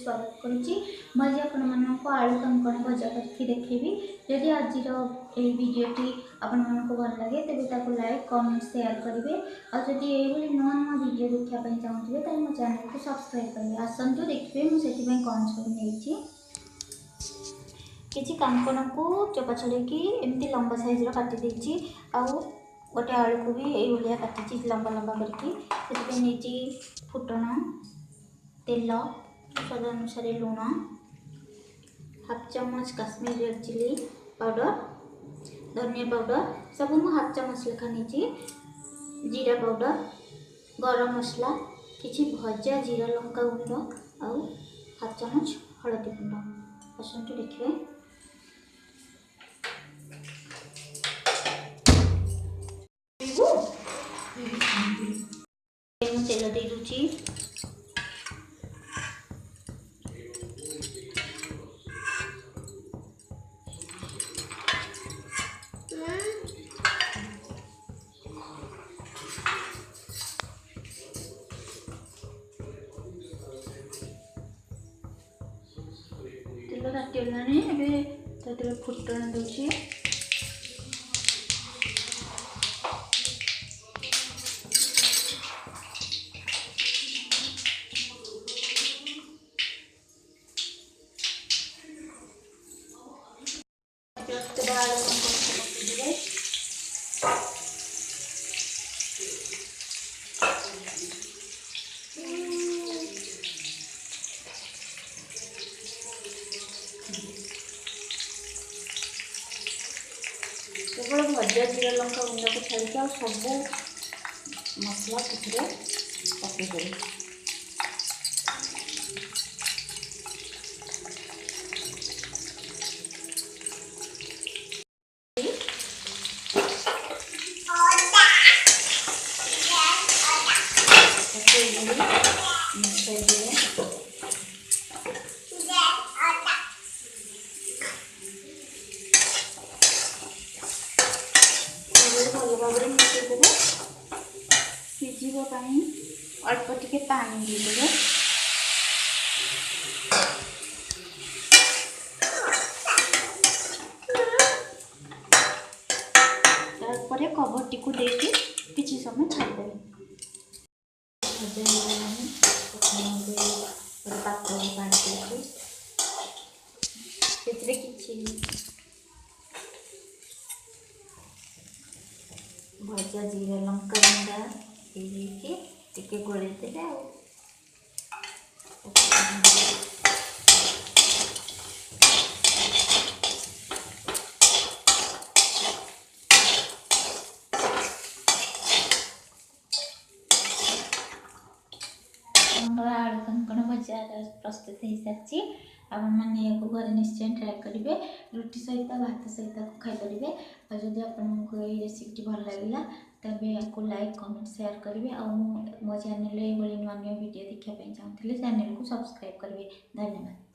स्वागत करुच्ची। मुझे आपको आलू कांकण भजा करके देखेबी। जदि आज भिडियोटी आपको भल लगे तेज लाइक कमेंट शेयर करेंगे। आदि ये नुआ नुआ भिडियो देखापी चाहूँगे तो मो चैनल को सब्सक्राइब करेंगे। आसतु देखिए मुझे कौन सब नहीं किसी कांकण को चोपा छड़ेकी एमती लंबा साइज काटी देती आउ गोटे आलू को भी ये काटी लंबा लंबा करके नहीं फुटण तेल स्वाद अनुसार लुण हाफ चम्मच काश्मीर रेड चिली पाउडर धनिया पाउडर सब मुझे हाफ चम्मच लेखा नहीं जीरा पाउडर गरम मसला किसी भजा जीरा लंका गुंड आउ हाफ चम्मच हलदी गुंड। आसतु देखिए तेल दे दूची तेल ताटिगलानी एबे फुटण दूची केवल भजा जीरा लंका गुंड को छाड़ी सब मसला पकईदे भल भाव मिसेदेवे सिझापी अल्प टिके पानी देदेवे तारपरे कवरटी को देके किसी समय छाड़देवे। पात्र पानी देती किसी भजा जीरा लंका गुंडा टिके गोल देवे आलू कांकण भजा प्रस्तुत हो सारी। आपने घर निश्चय ट्राए करेंगे रुटी सहित भात सहित खाईपर। और जब आपको ये रेसिपी भल लगे तेज आपको लाइक कमेंट शेयर करेंगे। मो चैनल ये नुआ नुआ वीडियो देखापी चाहूँगे चैनल को सब्सक्राइब करेंगे। धन्यवाद।